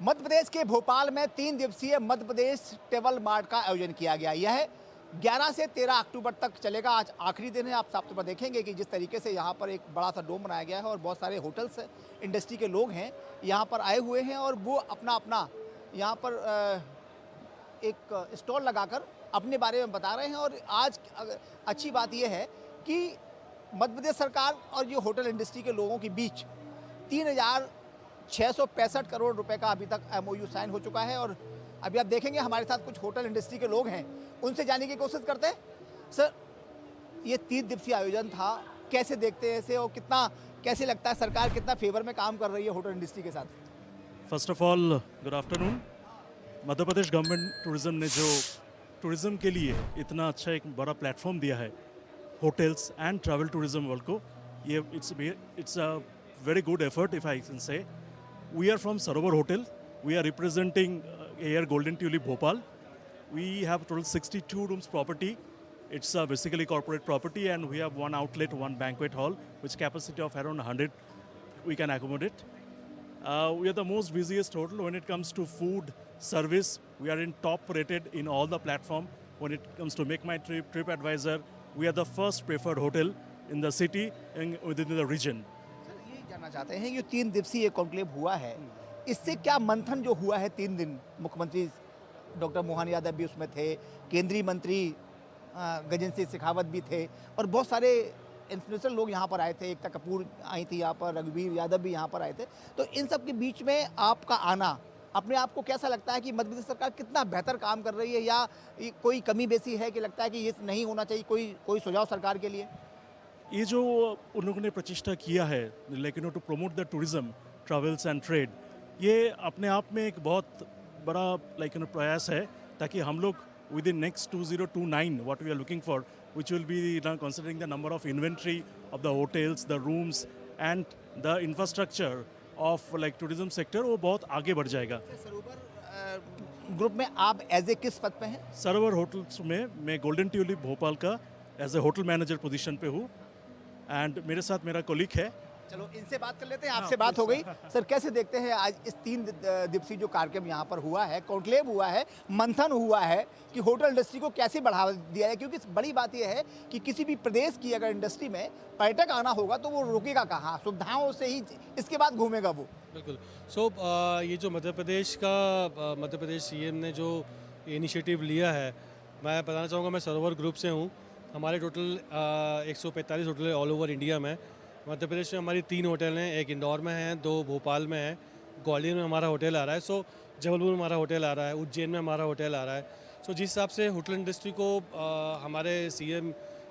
मध्य प्रदेश के भोपाल में 3 दिवसीय मध्य प्रदेश ट्रेवल मार्ट का आयोजन किया गया। यह 11 से 13 अक्टूबर तक चलेगा। आज आखिरी दिन है। आप साफ तौर पर देखेंगे कि जिस तरीके से यहाँ पर एक बड़ा सा डोम बनाया गया है और बहुत सारे होटल्स इंडस्ट्री के लोग हैं यहाँ पर आए हुए हैं और वो अपना अपना यहाँ पर एक स्टॉल लगाकर अपने बारे में बता रहे हैं। और आज अच्छी बात यह है कि मध्य प्रदेश सरकार और ये होटल इंडस्ट्री के लोगों के बीच 3,665 करोड़ रुपए का अभी तक MOU साइन हो चुका है। और अभी आप देखेंगे हमारे साथ कुछ होटल इंडस्ट्री के लोग हैं, उनसे जानने की कोशिश करते हैं। सर, ये 3 दिवसीय आयोजन था, कैसे देखते हैं इसे और कितना कैसे लगता है सरकार कितना फेवर में काम कर रही है होटल इंडस्ट्री के साथ? First of all good afternoon. Madhya Pradesh government tourism ने जो टूरिज्म के लिए इतना अच्छा एक बड़ा प्लेटफॉर्म दिया है hotels and travel tourism world को, ये it's a very good effort, if I can say. We are from Sarovar Hotel. We are representing here Golden Tulip Bhopal. We have total 62 rooms property. It's basically corporate property, and we have one outlet, one banquet hall, which capacity of around 100 we can accommodate. We are the most busiest hotel when it comes to food service. We are in top rated in all the platform. When it comes to Make My Trip, TripAdvisor, we are the first preferred hotel in the city and within the region. जानना चाहते हैं, ये 3 दिवसीय conclave हुआ है, इससे क्या मंथन जो हुआ है 3 दिन, मुख्यमंत्री डॉक्टर मोहन यादव भी उसमें थे, केंद्रीय मंत्री गजेंद्र सिंह शेखावत भी थे और बहुत सारे इन्फ्लुएंसर लोग यहाँ पर आए थे, एकता कपूर आई थी यहाँ पर, रघुवीर यादव भी यहाँ पर आए थे। तो इन सब के बीच में आपका आना अपने आप को कैसा लगता है कि मध्य प्रदेश सरकार कितना बेहतर काम कर रही है या कोई कमी बेसी है कि लगता है कि ये नहीं होना चाहिए? कोई सुझाव सरकार के लिए? ये जो उन लोगों ने प्रचेष्टा किया है लेकिन to promote the tourism travels and trade, ये अपने आप में एक बहुत बड़ा प्रयास है ताकि हम लोग within next 2029 what we are looking for which will be considering the number of inventory of the hotels, the rooms and the infrastructure of tourism sector, वो बहुत आगे बढ़ जाएगा। सरोवर ग्रुप में आप एज ए किस पद पे हैं? सरोवर होटल्स में मैं गोल्डन ट्यूलिप भोपाल का as a hotel manager position पे हूँ एंड मेरे साथ मेरा कोलीग है। चलो इनसे बात कर लेते हैं। आपसे बात हो गई। सर, कैसे देखते हैं आज इस 3 दिवसीय जो कार्यक्रम यहाँ पर हुआ है, कॉन्क्लेव हुआ है, मंथन हुआ है कि होटल इंडस्ट्री को कैसे बढ़ावा दिया है? क्योंकि बड़ी बात यह है कि किसी भी प्रदेश की अगर इंडस्ट्री में पर्यटक आना होगा तो वो रुकेगा कहाँ? सुविधाओं से ही इसके बाद घूमेगा वो। बिल्कुल। ये जो मध्य प्रदेश CM ने जो इनिशिएटिव लिया है, मैं बताना चाहूँगा, मैं सरोवर ग्रुप से हूँ। हमारे टोटल 145 होटल है ऑल ओवर इंडिया में। मध्य प्रदेश में हमारी 3 होटल हैं, एक इंदौर में है, 2 भोपाल में है, ग्वालियर में हमारा होटल आ रहा है, जबलपुर में हमारा होटल आ रहा है, उज्जैन में हमारा होटल आ रहा है। जिस हिसाब से होटल इंडस्ट्री को हमारे CM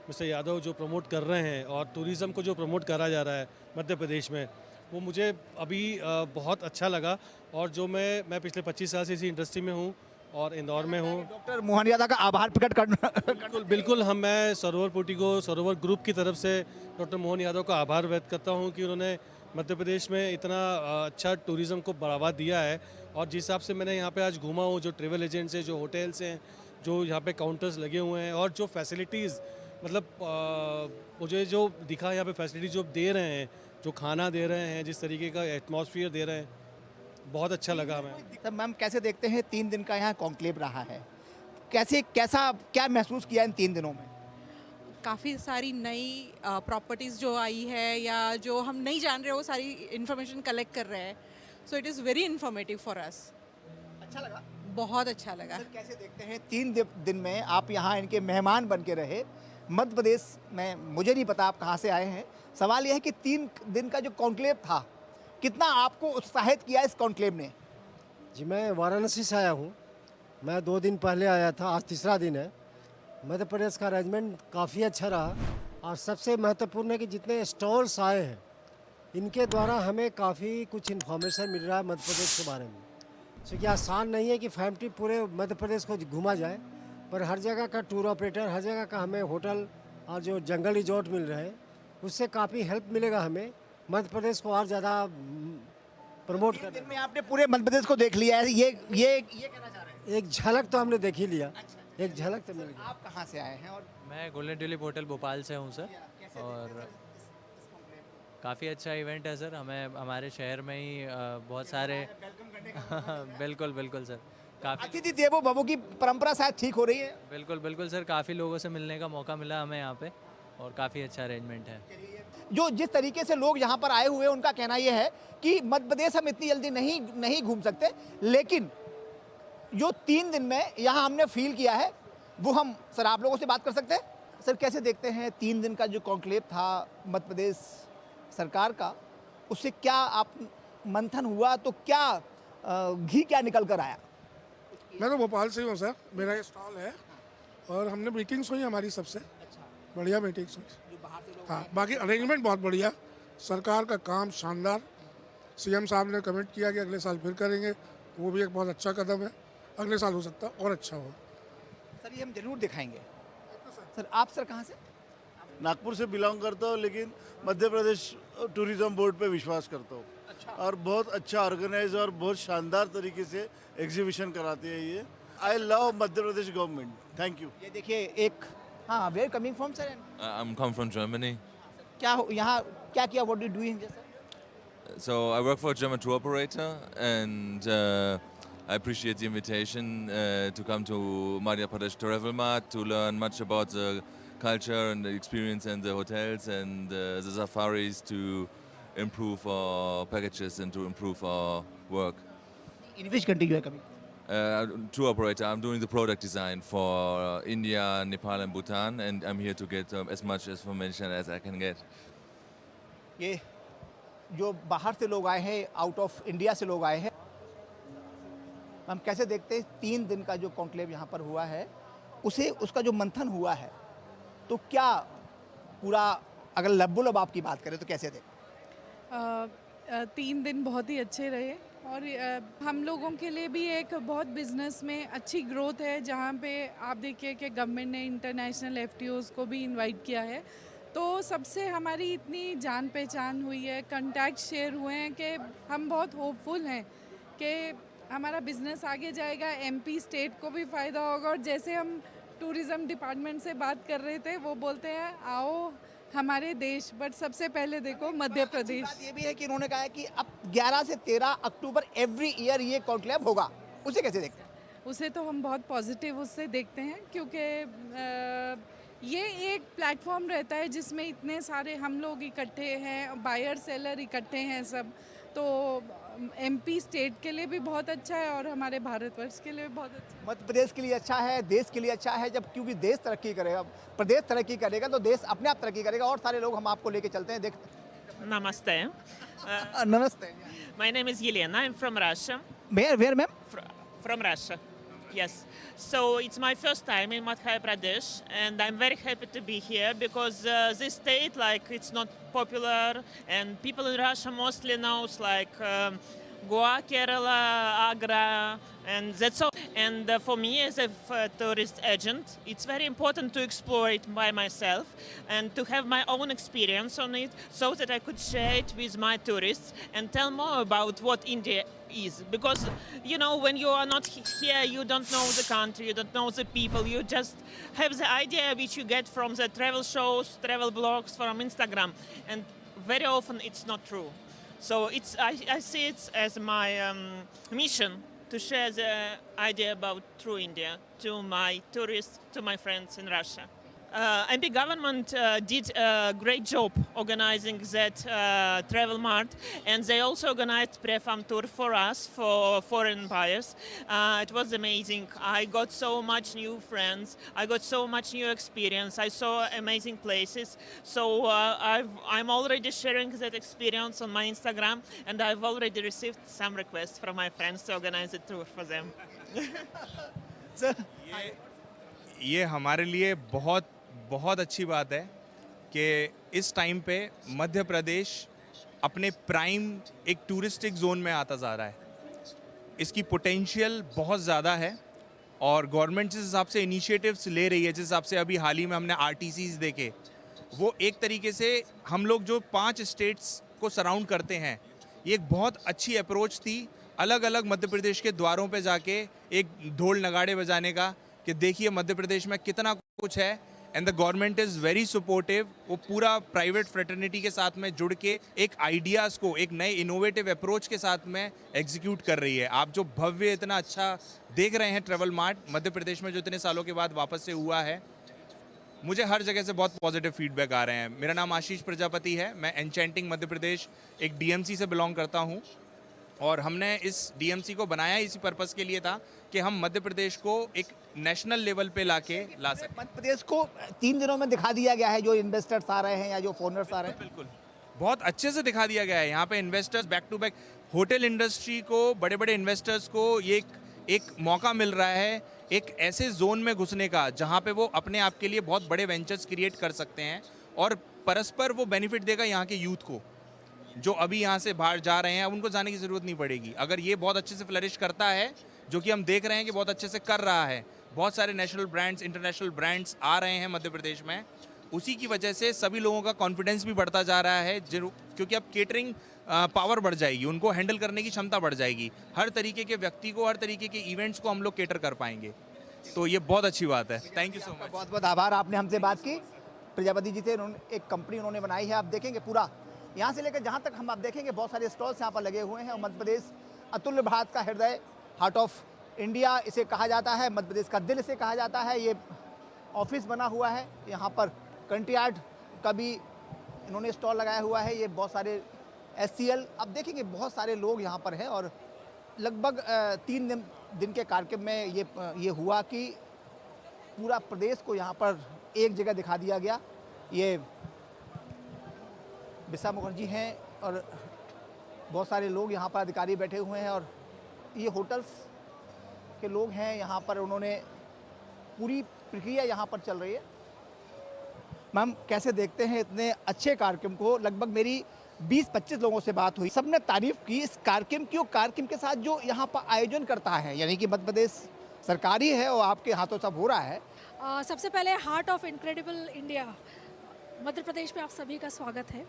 मिस्टर यादव जो प्रमोट कर रहे हैं और टूरिज़्म को जो प्रमोट करा जा रहा है मध्य प्रदेश में, वो मुझे अभी बहुत अच्छा लगा। और जो मैं पिछले 25 साल से इसी इंडस्ट्री में हूँ और इंदौर में हूँ। डॉक्टर मोहन यादव का आभार प्रकट करना बिल्कुल मैं सरोवर पोटी को, सरोवर ग्रुप की तरफ से डॉक्टर मोहन यादव का आभार व्यक्त करता हूँ कि उन्होंने मध्य प्रदेश में इतना अच्छा टूरिज़्म को बढ़ावा दिया है। और जिस हिसाब से मैंने यहाँ पे आज घूमा हूँ, जो ट्रेवल एजेंट्स हैं, जो होटल्स हैं, जो यहाँ पे काउंटर्स लगे हुए हैं और जो फैसिलिटीज़ मुझे जो दिखा यहाँ पे फैसिलिटी जो दे रहे हैं, जो खाना दे रहे हैं, जिस तरीके का एटमॉस्फेयर दे रहे हैं, बहुत अच्छा लगा हमें। मैम, कैसे देखते हैं 3 दिन का यहाँ कॉन्क्लेव रहा है, क्या महसूस किया इन 3 दिनों में? काफ़ी सारी नई प्रॉपर्टीज़ जो आई है या जो हम नहीं जान रहे वो सारी इन्फॉर्मेशन कलेक्ट कर रहे हैं। So it is very informative for us. अच्छा लगा? बहुत अच्छा लगा। सर, कैसे देखते हैं 3 दिन में आप यहाँ इनके मेहमान बन के रहे मध्य प्रदेश में? मुझे नहीं पता आप कहाँ से आए हैं। सवाल यह है कि 3 दिन का जो कॉन्क्लेव था, कितना आपको उत्साहित किया इस कॉन्क्लेव ने? जी, मैं वाराणसी से आया हूँ। मैं 2 दिन पहले आया था, आज तीसरा दिन है। मध्य प्रदेश का अरेंजमेंट काफ़ी अच्छा रहा और सबसे महत्वपूर्ण है कि जितने स्टॉल्स आए हैं इनके द्वारा हमें काफ़ी कुछ इन्फॉर्मेशन मिल रहा है मध्य प्रदेश के बारे में। क्योंकि आसान नहीं है कि फैमिली पूरे मध्य प्रदेश को घूमा जाए, पर हर जगह का टूर ऑपरेटर, हर जगह का हमें होटल और जो जंगल रिजॉर्ट मिल रहे हैं, उससे काफ़ी हेल्प मिलेगा हमें मध्य प्रदेश को और ज़्यादा प्रमोट करने में। आपने पूरे मध्य प्रदेश को देख लिया है, ये कहना चाह रहे हैं? एक झलक तो हमने देख ही लिया। अच्छा, एक झलक तो मिल गई। आप कहाँ से आए हैं? और मैं गोल्डन ट्यूलिप होटल भोपाल से हूँ सर। और काफ़ी अच्छा इवेंट है सर। हमें हमारे शहर में ही बहुत सारे बिल्कुल बिल्कुल सर, काफ़ी अतिथि देवो भवो की परंपरा शायद ठीक हो रही है। बिल्कुल बिल्कुल सर, काफ़ी लोगों से मिलने का मौका मिला हमें यहाँ पे और काफ़ी अच्छा अरेंजमेंट है। जो जिस तरीके से लोग यहाँ पर आए हुए हैं उनका कहना यह है कि मध्य प्रदेश हम इतनी जल्दी नहीं घूम सकते, लेकिन जो 3 दिन में यहाँ हमने फील किया है वो हम सर आप लोगों से बात कर सकते हैं। सर कैसे देखते हैं 3 दिन का जो कॉन्क्लेव था मध्य प्रदेश सरकार का, उससे क्या आप मंथन हुआ तो क्या घी क्या निकल कर आया? मैं तो भोपाल से ही हूँ सर, मेरा ये स्टॉल है और हमने मीटिंग्स हुई हमारी सबसे बढ़िया मीटिंग्स हुई। हाँ, बाकी अरेंजमेंट बहुत बढ़िया, सरकार का काम शानदार। सीएम साहब ने कमिट किया कि अगले साल फिर करेंगे, वो भी एक बहुत अच्छा कदम है। अगले साल हो सकता है और अच्छा हो। सर ये हम जरूर दिखाएंगे। सर आप सर कहाँ से? नागपुर से बिलोंग करता हूँ, लेकिन मध्य प्रदेश टूरिज्म बोर्ड पे विश्वास करता हूँ। और बहुत अच्छा ऑर्गेनाइज और बहुत शानदार तरीके से एग्जीबिशन कराते हैं ये। I love Madhya Pradesh government, thank you. ये देखिए एक हाँ where coming from sir? I'm come from Germany. क्या यहाँ क्या किया? What do you doing sir? So I work for a German tour operator, and I appreciate the invitation to come to Madhya Pradesh Travel Mart to learn much about the culture and the experience and the hotels and the safaris to improve our packages and to improve our work. In which country you are coming? Tour operator. I'm doing the product design for India, Nepal, and Bhutan, and I'm here to get as much information as I can get. ये जो बाहर से लोग आए हैं, out of India से लोग आए हैं, हम कैसे देखते हैं 3 दिन का जो कॉन्क्लेव यहाँ पर हुआ है उसे उसका जो मंथन हुआ है, तो क्या पूरा अगर लब्बुलब आपकी बात करें तो कैसे देखें? 3 दिन बहुत ही अच्छे रहे और हम लोगों के लिए भी एक बहुत बिजनेस में अच्छी ग्रोथ है, जहाँ पे आप देखिए कि गवर्नमेंट ने इंटरनेशनल एफटीओज़ को भी इनवाइट किया है, तो सबसे हमारी इतनी जान पहचान हुई है, कॉन्टैक्ट शेयर हुए हैं कि हम बहुत होपफुल हैं कि हमारा बिज़नेस आगे जाएगा, एमपी स्टेट को भी फ़ायदा होगा। और जैसे हम टूरिज़म डिपार्टमेंट से बात कर रहे थे, वो बोलते हैं आओ हमारे देश, बट सबसे पहले देखो मध्य प्रदेश। बात ये भी है कि इन्होंने कहा है कि अब 11 से 13 अक्टूबर एवरी ईयर ये कॉन्क्लेव होगा, उसे कैसे देखते हैं? उसे तो हम बहुत पॉजिटिव उससे देखते हैं, क्योंकि ये एक प्लेटफॉर्म रहता है जिसमें इतने सारे हम लोग इकट्ठे हैं, बायर सेलर इकट्ठे हैं सब, तो एमपी स्टेट के लिए भी बहुत अच्छा है और हमारे भारतवर्ष के लिए भी बहुत अच्छा है। मध्य प्रदेश के लिए अच्छा है, देश के लिए अच्छा है, जब क्योंकि देश तरक्की करेगा, प्रदेश तरक्की करेगा तो देश अपने आप तरक्की करेगा। और सारे लोग हम आपको लेके चलते हैं, देखते Namaste. हैं। नमस्ते। My name is Yelena. I'm from Russia. Where ma'am? From Russia. Yes. So it's my first time in Madhya Pradesh, and I'm very happy to be here because this state, like, it's not popular, and people in Russia mostly knows like Goa, Kerala, Agra, and that's all. And for me as a tourist agent, it's very important to explore it by myself and to have my own experience on it so that I could share it with my tourists and tell more about what India is. Because, you know, when you are not here, you don't know the country, you don't know the people, you just have the idea which you get from the travel shows, travel blogs from Instagram, and very often it's not true. So I see it as my mission to share the idea about true India to my tourists, to my friends in Russia. MP government did a great job organizing that travel mart, and they also organized pre-farm tour for us, for foreign buyers. It was amazing. I got so much new friends. I got so much new experience. I saw amazing places. So I'm already sharing that experience on my Instagram, and I've already received some requests from my friends to organize a tour for them. ये हमारे लिए बहुत बहुत अच्छी बात है कि इस टाइम पे मध्य प्रदेश अपने प्राइम एक टूरिस्टिक जोन में आता जा रहा है। इसकी पोटेंशियल बहुत ज़्यादा है और गवर्नमेंट जिस हिसाब से इनिशिएटिव्स ले रही है, जिस हिसाब से अभी हाल ही में हमने आरटीसीज देखे, वो एक तरीके से हम लोग जो 5 स्टेट्स को सराउंड करते हैं, ये एक बहुत अच्छी अप्रोच थी अलग अलग मध्य प्रदेश के द्वारों पे जाके एक ढोल नगाड़े बजाने का कि देखिए मध्य प्रदेश में कितना कुछ है and the government is very supportive. वो पूरा प्राइवेट फ्रेटर्निटी के साथ में जुड़ के एक आइडियाज़ को एक नए इनोवेटिव अप्रोच के साथ में एग्जीक्यूट कर रही है। आप जो भव्य इतना अच्छा देख रहे हैं ट्रैवल मार्ट मध्य प्रदेश में जो इतने सालों के बाद वापस से हुआ है, मुझे हर जगह से बहुत पॉजिटिव फीडबैक आ रहे हैं। मेरा नाम आशीष प्रजापति है, मैं एन्चेंटिंग मध्य प्रदेश एक डीएमसी से बिलोंग करता हूँ और हमने इस डीएमसी को बनाया इसी पर्पस के लिए था कि हम मध्य प्रदेश को एक नेशनल लेवल पे ला सकें। मध्य प्रदेश को 3 दिनों में दिखा दिया गया है, जो इन्वेस्टर्स आ रहे हैं या जो फॉरेनर्स आ रहे हैं। बिल्कुल बहुत अच्छे से दिखा दिया गया है। यहाँ पे investors back to back, hotel industry को, बड़े बड़े इन्वेस्टर्स को ये एक मौका मिल रहा है एक ऐसे जोन में घुसने का जहाँ पे वो अपने आप के लिए बहुत बड़े वेंचर्स क्रिएट कर सकते हैं और परस्पर वो बेनिफिट देगा यहाँ के यूथ को जो अभी यहाँ से बाहर जा रहे हैं। अब उनको जाने की ज़रूरत नहीं पड़ेगी। अगर ये बहुत अच्छे से फ्लरिश करता है, जो कि हम देख रहे हैं कि बहुत अच्छे से कर रहा है, बहुत सारे नेशनल ब्रांड्स, इंटरनेशनल ब्रांड्स आ रहे हैं मध्य प्रदेश में, उसी की वजह से सभी लोगों का कॉन्फिडेंस भी बढ़ता जा रहा है। क्योंकि अब केटरिंग पावर बढ़ जाएगी, उनको हैंडल करने की क्षमता बढ़ जाएगी। हर तरीके के व्यक्ति को, हर तरीके के इवेंट्स को हम लोग केटर कर पाएंगे, तो ये बहुत अच्छी बात है। Thank you so much. बहुत बहुत आभार, आपने हमसे बात की। प्रजापति जी थे, एक कंपनी उन्होंने बनाई है। आप देखेंगे पूरा यहाँ से लेकर जहाँ तक हम आप देखेंगे बहुत सारे स्टॉल्स यहाँ पर लगे हुए हैं। और मध्य प्रदेश अतुल्य भारत का हृदय, हार्ट ऑफ इंडिया इसे कहा जाता है, मध्य प्रदेश का दिल इसे कहा जाता है। ये ऑफिस बना हुआ है, यहाँ पर कंट्री आर्ट का भी इन्होंने स्टॉल लगाया हुआ है। ये बहुत सारे SCL, अब देखेंगे बहुत सारे लोग यहाँ पर हैं और लगभग 3 दिन के कार्यक्रम में ये हुआ कि पूरा प्रदेश को यहाँ पर एक जगह दिखा दिया गया। ये बिसा मुखर्जी हैं और बहुत सारे लोग यहाँ पर अधिकारी बैठे हुए हैं और ये होटल्स के लोग हैं यहाँ पर। उन्होंने पूरी प्रक्रिया यहाँ पर चल रही है। मैम कैसे देखते हैं इतने अच्छे कार्यक्रम को? लगभग मेरी 20-25 लोगों से बात हुई, सबने तारीफ की इस कार्यक्रम की और कार्यक्रम के साथ जो यहाँ पर आयोजन करता है, यानी कि मध्य प्रदेश सरकारी है और आपके हाथों सब हो रहा है। सबसे पहले heart of incredible India Madhya Pradesh में आप सभी का स्वागत है।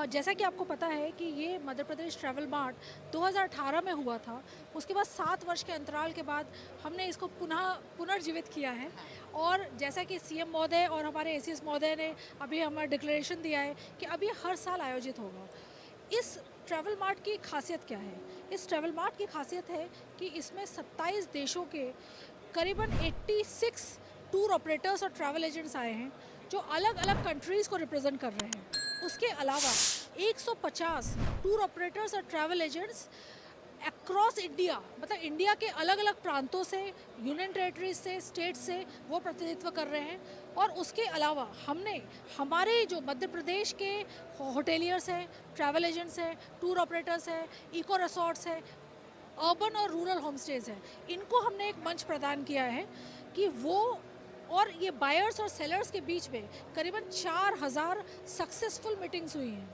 जैसा कि आपको पता है कि ये मध्य प्रदेश ट्रैवल मार्ट 2018 में हुआ था। उसके बाद 7 वर्ष के अंतराल के बाद हमने इसको पुनर्जीवित किया है और जैसा कि CM महोदय और हमारे ACS महोदय ने अभी हमें डिक्लेरेशन दिया है कि अभी हर साल आयोजित होगा। इस ट्रैवल मार्ट की खासियत क्या है? इस ट्रैवल मार्ट की खासियत है कि इसमें 27 देशों के करीबन 86 टूर ऑपरेटर्स और ट्रैवल एजेंट्स आए हैं जो अलग अलग कंट्रीज़ को रिप्रेजेंट कर रहे हैं। उसके अलावा 150 टूर ऑपरेटर्स और ट्रैवल एजेंट्स अक्रॉस इंडिया, मतलब इंडिया के अलग अलग प्रांतों से, यूनियन टेरिटरीज से, स्टेट से वो प्रतिनिधित्व कर रहे हैं। और उसके अलावा हमने हमारे जो मध्य प्रदेश के होटेलियर्स हैं, ट्रैवल एजेंट्स हैं, टूर ऑपरेटर्स हैं, इको रिसोर्ट्स हैं, अर्बन और रूरल होमस्टेज हैं, इनको हमने एक मंच प्रदान किया है कि वो और ये बायर्स और सेलर्स के बीच में करीबन 4000 सक्सेसफुल मीटिंग्स हुई हैं।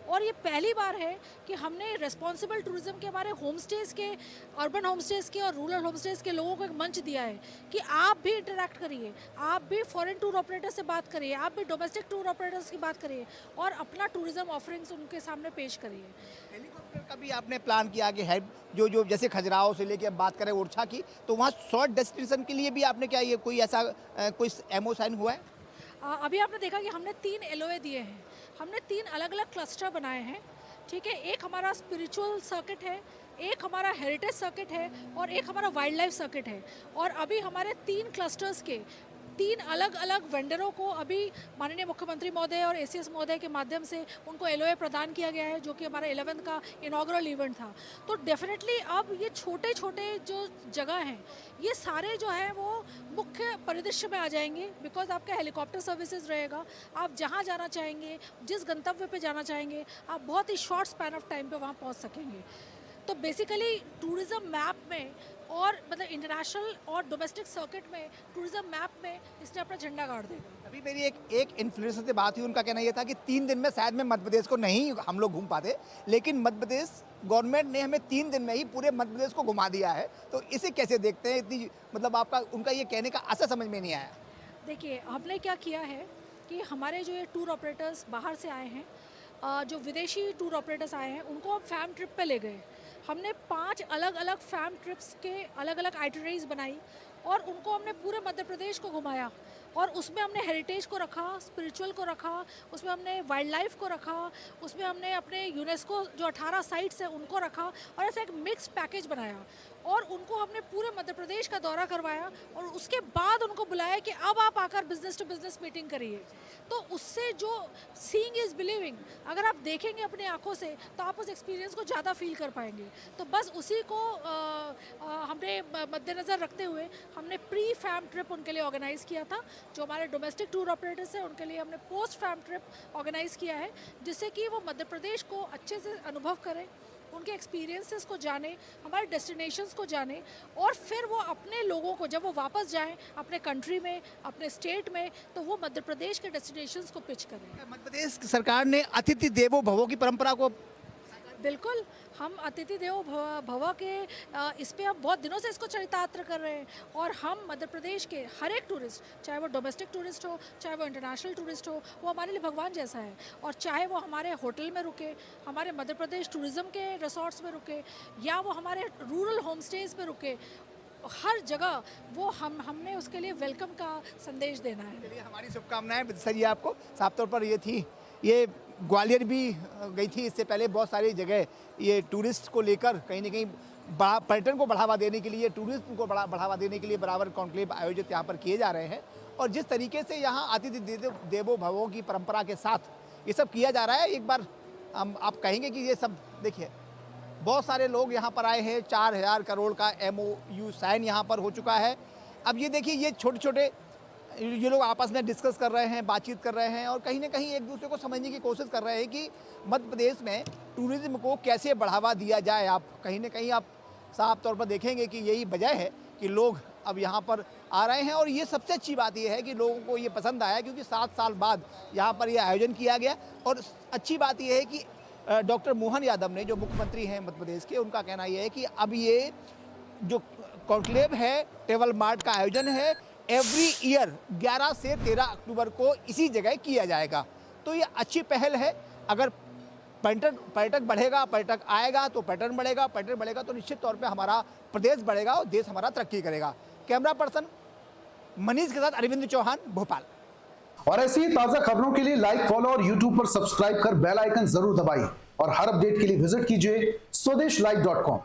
और ये पहली बार है कि हमने रिस्पॉन्सिबल टूरिज्म के हमारे होमस्टेज़ के, अर्बन होमस्टेज़ के और रूरल होमस्टेज़ के लोगों को एक मंच दिया है कि आप भी इंटरेक्ट करिए, आप भी फॉरेन टूर ऑपरेटर से बात करिए, आप भी डोमेस्टिक टूर ऑपरेटर्स की बात करिए और अपना टूरिज्म ऑफरिंग्स उनके सामने पेश करिए। हेलीकॉप्टर का भी आपने प्लान किया कि है जो जैसे खजुराहो से लेके अब बात करें ओरछा की, तो वहाँ शॉर्ट डेस्टिनेशन के लिए भी आपने क्या ये कोई ऐसा कोई MO साइन हुआ है? अभी आपने देखा कि हमने 3 LOA दिए हैं। हमने 3 अलग अलग क्लस्टर बनाए हैं, ठीक है। एक हमारा स्पिरिचुअल सर्किट है, एक हमारा हेरिटेज सर्किट है और एक हमारा वाइल्ड लाइफ सर्किट है। और अभी हमारे 3 क्लस्टर्स के 3 अलग अलग वेंडरों को अभी माननीय मुख्यमंत्री महोदय और ACS महोदय के माध्यम से उनको LOA प्रदान किया गया है, जो कि हमारा 11th का इनॉग्रल इवेंट था। तो डेफिनेटली अब ये छोटे छोटे जो जगह हैं ये सारे जो है वो मुख्य परिदृश्य में आ जाएंगे, बिकॉज आपका हेलीकॉप्टर सर्विसेज रहेगा। आप जहाँ जाना चाहेंगे, जिस गंतव्य पे जाना चाहेंगे, आप बहुत ही शॉर्ट स्पैन ऑफ टाइम पे वहाँ पहुँच सकेंगे। तो बेसिकली टूरिज़्म मैप में और मतलब इंटरनेशनल और डोमेस्टिक सर्किट में, टूरिज्म मैप में इसने अपना झंडा गाड़ देगा। अभी मेरी एक इन्फ्लुएंसर से बात हुई, उनका कहना ये था कि 3 दिन में शायद में मध्य प्रदेश को नहीं हम लोग घूम पाते, लेकिन मध्य प्रदेश गवर्नमेंट ने हमें 3 दिन में ही पूरे मध्य प्रदेश को घुमा दिया है। तो इसे कैसे देखते हैं? इतनी मतलब आपका उनका ये कहने का असर समझ में नहीं आया। देखिए हमने क्या किया है कि हमारे जो ये टूर ऑपरेटर्स बाहर से आए हैं, जो विदेशी टूर ऑपरेटर्स आए हैं, उनको हम फैम ट्रिप पे ले गए। हमने 5 अलग अलग फैम ट्रिप्स के अलग अलग आइटनरीज बनाई और उनको हमने पूरे मध्य प्रदेश को घुमाया। और उसमें हमने हेरिटेज को रखा, स्पिरिचुअल को रखा, उसमें हमने वाइल्ड लाइफ को रखा, उसमें हमने अपने यूनेस्को जो 18 साइट्स हैं उनको रखा और ऐसा एक मिक्स पैकेज बनाया और उनको हमने पूरे मध्य प्रदेश का दौरा करवाया और उसके बाद उनको बुलाया कि अब आप आकर बिजनेस टू बिजनेस मीटिंग करिए। तो उससे जो सीइंग इज़ बिलीविंग, अगर आप देखेंगे अपनी आंखों से तो आप उस एक्सपीरियंस को ज़्यादा फील कर पाएंगे। तो बस उसी को हमने मद्देनज़र रखते हुए हमने प्री फैम ट्रिप उनके लिए ऑर्गेनाइज़ किया था। जो हमारे डोमेस्टिक टूर ऑपरेटर्स हैं उनके लिए हमने पोस्ट फैम ट्रिप ऑर्गेनाइज़ किया है, जिससे कि वो मध्य प्रदेश को अच्छे से अनुभव करें, उनके एक्सपीरियंसेस को जाने, हमारे डेस्टिनेशंस को जाने और फिर वो अपने लोगों को जब वो वापस जाएं अपने कंट्री में, अपने स्टेट में, तो वो मध्य प्रदेश के डेस्टिनेशंस को पिच करें। मध्य प्रदेश सरकार ने अतिथि देवो भवो की परंपरा को बिल्कुल, हम अतिथि देवो भव के इस पे हम बहुत दिनों से इसको चरितार्थ कर रहे हैं और हम मध्य प्रदेश के हर एक टूरिस्ट, चाहे वो डोमेस्टिक टूरिस्ट हो, चाहे वो इंटरनेशनल टूरिस्ट हो, वो हमारे लिए भगवान जैसा है। और चाहे वो हमारे होटल में रुके, हमारे मध्य प्रदेश टूरिज़्म के रिसोर्ट्स में रुके या वो हमारे रूरल होम स्टेज में रुके, हर जगह वो हमने उसके लिए वेलकम का संदेश देना है। चलिए, हमारी शुभकामनाएं सर। ये आपको साफ तौर पर ये ग्वालियर भी गई थी इससे पहले। बहुत सारी जगह ये टूरिस्ट को लेकर कहीं ना कहीं पर्यटन को बढ़ावा देने के लिए, टूरिज्म को बढ़ावा देने के लिए बराबर कॉन्क्लेव आयोजित यहाँ पर किए जा रहे हैं। और जिस तरीके से यहाँ अतिथि देवो भवो की परंपरा के साथ ये सब किया जा रहा है, एक बार आप कहेंगे कि ये सब देखिए, बहुत सारे लोग यहाँ पर आए हैं। 4000 करोड़ का MOU साइन यहाँ पर हो चुका है। अब ये देखिए, ये छोटे छोटे ये लोग आपस में डिस्कस कर रहे हैं, बातचीत कर रहे हैं और कहीं ना कहीं एक दूसरे को समझने की कोशिश कर रहे हैं कि मध्य प्रदेश में टूरिज्म को कैसे बढ़ावा दिया जाए। आप कहीं ना कहीं आप साफ तौर पर देखेंगे कि यही वजह है कि लोग अब यहाँ पर आ रहे हैं। और ये सबसे अच्छी बात ये है कि लोगों को ये पसंद आया, क्योंकि 7 साल बाद यहाँ पर ये आयोजन किया गया। और अच्छी बात ये है कि डॉक्टर मोहन यादव ने, जो मुख्यमंत्री हैं मध्य प्रदेश के, उनका कहना यह है कि अब ये जो कॉन्क्लेव है, ट्रैवल मार्ट का आयोजन है, एवरी ईयर 11 से 13 अक्टूबर को इसी जगह किया जाएगा। तो ये अच्छी पहल है। अगर पर्यटक बढ़ेगा, पर्यटक आएगा तो पर्यटन बढ़ेगा, पर्यटन बढ़ेगा तो निश्चित तौर पे हमारा प्रदेश बढ़ेगा और देश हमारा तरक्की करेगा। कैमरा पर्सन मनीष के साथ अरविंद चौहान, भोपाल। और ऐसी ही ताजा खबरों के लिए लाइक, फॉलो और यूट्यूब पर सब्सक्राइब कर बेल आइकन जरूर दबाइए और हर अपडेट के लिए विजिट कीजिए स्वदेशलाइव.com।